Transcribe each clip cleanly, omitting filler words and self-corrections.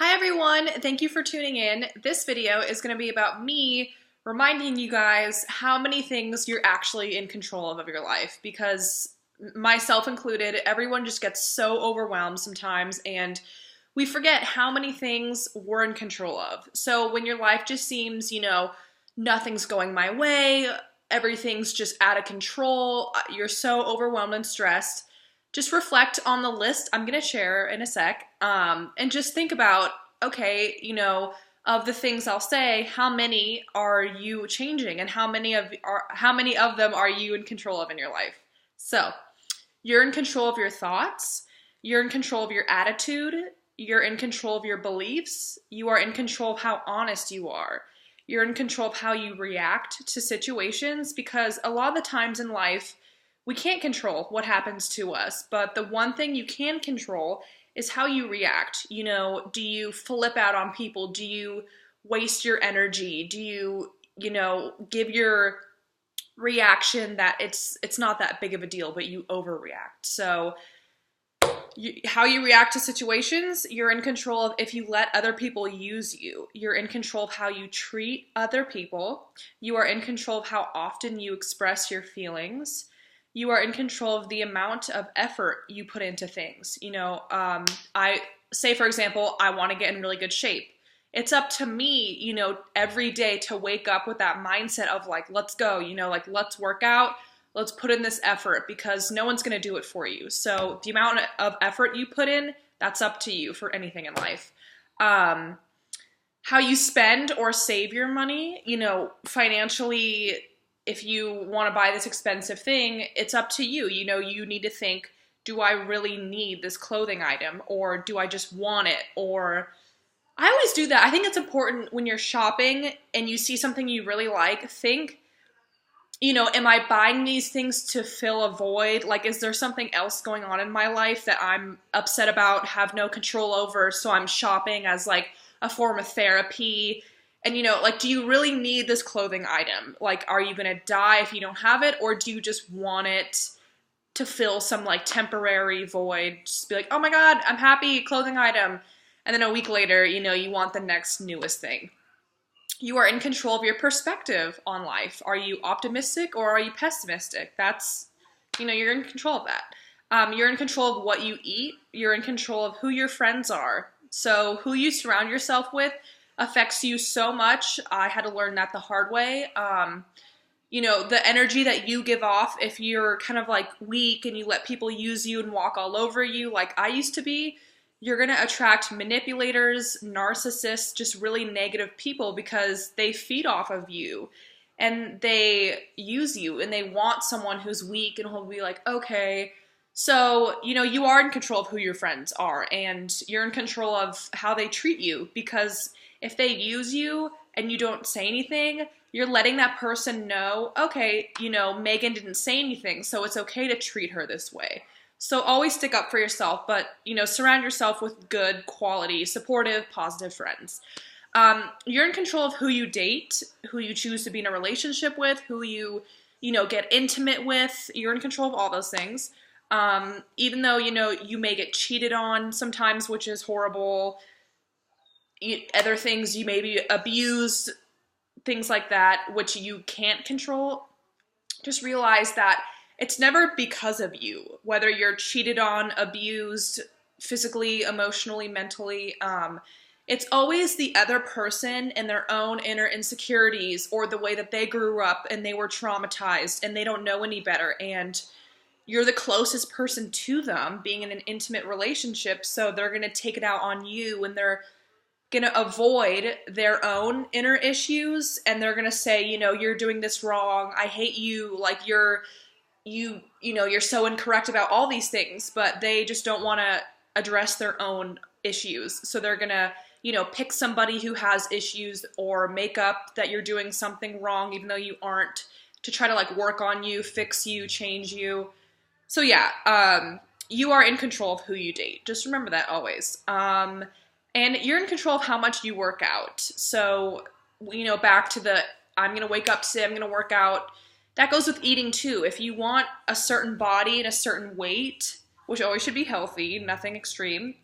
Hi everyone, thank you for tuning in. This video is going to be about me reminding you guys how many things you're actually in control of your life, because myself included, everyone just gets so overwhelmed sometimes and we forget how many things we're in control of. So when your life just seems, nothing's going my way, everything's just out of control, you're so overwhelmed and stressed, just reflect on the list I'm going to share in a sec, and just think about, okay, of the things I'll say, how many are you changing and how many of them are you in control of in your life? So, you're in control of your thoughts, you're in control of your attitude, you're in control of your beliefs, you are in control of how honest you are. You're in control of how you react to situations, because a lot of the times in life, we can't control what happens to us, but the one thing you can control is how you react. Do you flip out on people? Do you waste your energy? Do you, give your reaction that it's not that big of a deal, but you overreact? So how you react to situations, you're in control of. If you let other people use you, you're in control of how you treat other people. You are in control of how often you express your feelings. You are in control of the amount of effort you put into things. I say, for example, I want to get in really good shape. It's up to me, every day to wake up with that mindset of like, let's go, let's work out, let's put in this effort, because no one's going to do it for you. So the amount of effort you put in, that's up to you for anything in life. How you spend or save your money, financially, if you want to buy this expensive thing, it's up to you. You need to think, do I really need this clothing item, or do I just want it? Or I always do that. I think it's important when you're shopping and you see something you really like, think, am I buying these things to fill a void? Like, is there something else going on in my life that I'm upset about, have no control over, so I'm shopping as like a form of therapy? And, do you really need this clothing item? Like, are you going to die if you don't have it? Or do you just want it to fill some, like, temporary void? Just be like, oh my God, I'm happy, clothing item. And then a week later, you want the next newest thing. You are in control of your perspective on life. Are you optimistic or are you pessimistic? That's, you're in control of that. You're in control of what you eat. You're in control of who your friends are. So who you surround yourself with affects you so much. I had to learn that the hard way. The energy that you give off, if you're kind of like weak and you let people use you and walk all over you like I used to be, you're going to attract manipulators, narcissists, just really negative people, because they feed off of you and they use you and they want someone who's weak and who'll be like, okay. So, you are in control of who your friends are, and you're in control of how they treat you, because if they use you and you don't say anything, you're letting that person know, okay, Megan didn't say anything, so it's okay to treat her this way. So always stick up for yourself, but, surround yourself with good, quality, supportive, positive friends. You're in control of who you date, who you choose to be in a relationship with, who you, get intimate with. You're in control of all those things. Even though, you may get cheated on sometimes, which is horrible. Other things, you may be abused, things like that, which you can't control. Just realize that it's never because of you, whether you're cheated on, abused, physically, emotionally, mentally. It's always the other person and their own inner insecurities, or the way that they grew up and they were traumatized and they don't know any better. And you're the closest person to them, being in an intimate relationship, so they're going to take it out on you, and they're going to avoid their own inner issues, and they're going to say, you're doing this wrong, I hate you, like you're so incorrect about all these things, but they just don't want to address their own issues. So they're going to, pick somebody who has issues, or make up that you're doing something wrong even though you aren't, to try to like work on you, fix you, change you. So yeah, you are in control of who you date. Just remember that always. And you're in control of how much you work out. So, back to the, I'm going to wake up today, I'm going to work out. That goes with eating too. If you want a certain body and a certain weight, which always should be healthy, nothing extreme,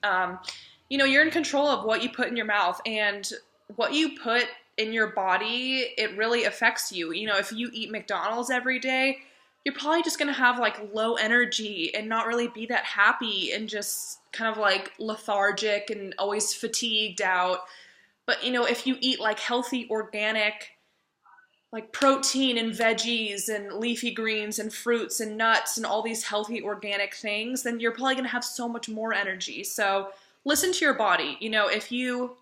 you know, you're in control of what you put in your mouth, and what you put in your body, it really affects you. You know, if you eat McDonald's every day, you're probably just gonna have like low energy and not really be that happy and just kind of like lethargic and always fatigued out. But you know, if you eat like healthy, organic, like protein and veggies and leafy greens and fruits and nuts and all these healthy organic things, then you're probably gonna have so much more energy. So listen to your body. You know, if you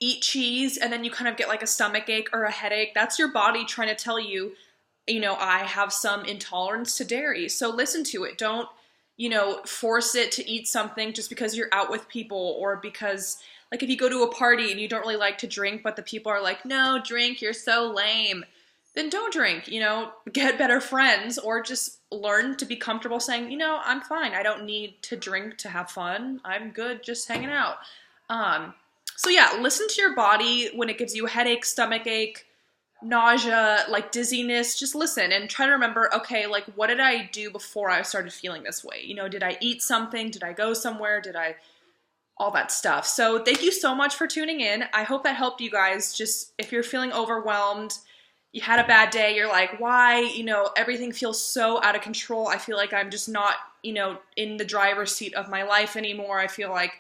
eat cheese and then you kind of get like a stomach ache or a headache, that's your body trying to tell you, you know, I have some intolerance to dairy. So listen to it. Don't, you know, force it to eat something just because you're out with people, or because like if you go to a party and you don't really like to drink, but the people are like, no, drink, you're so lame. Then don't drink, you know, get better friends, or just learn to be comfortable saying, you know, I'm fine. I don't need to drink to have fun. I'm good just hanging out. Um, so yeah, listen to your body when it gives you a headache, stomach ache, nausea, like dizziness. Just listen and try to remember, okay, like what did I do before I started feeling this way? You know, did I eat something? Did I go somewhere? Did I all that stuff? So thank you so much for tuning in. I hope that helped you guys. Just if you're feeling overwhelmed, you had a bad day, you're like, why, you know, everything feels so out of control. I feel like I'm just not, you know, in the driver's seat of my life anymore. I feel like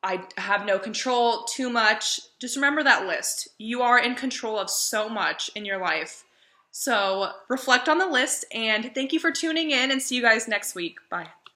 I have no control too much. Just remember that list. You are in control of so much in your life. So reflect on the list, and thank you for tuning in, and see you guys next week. Bye.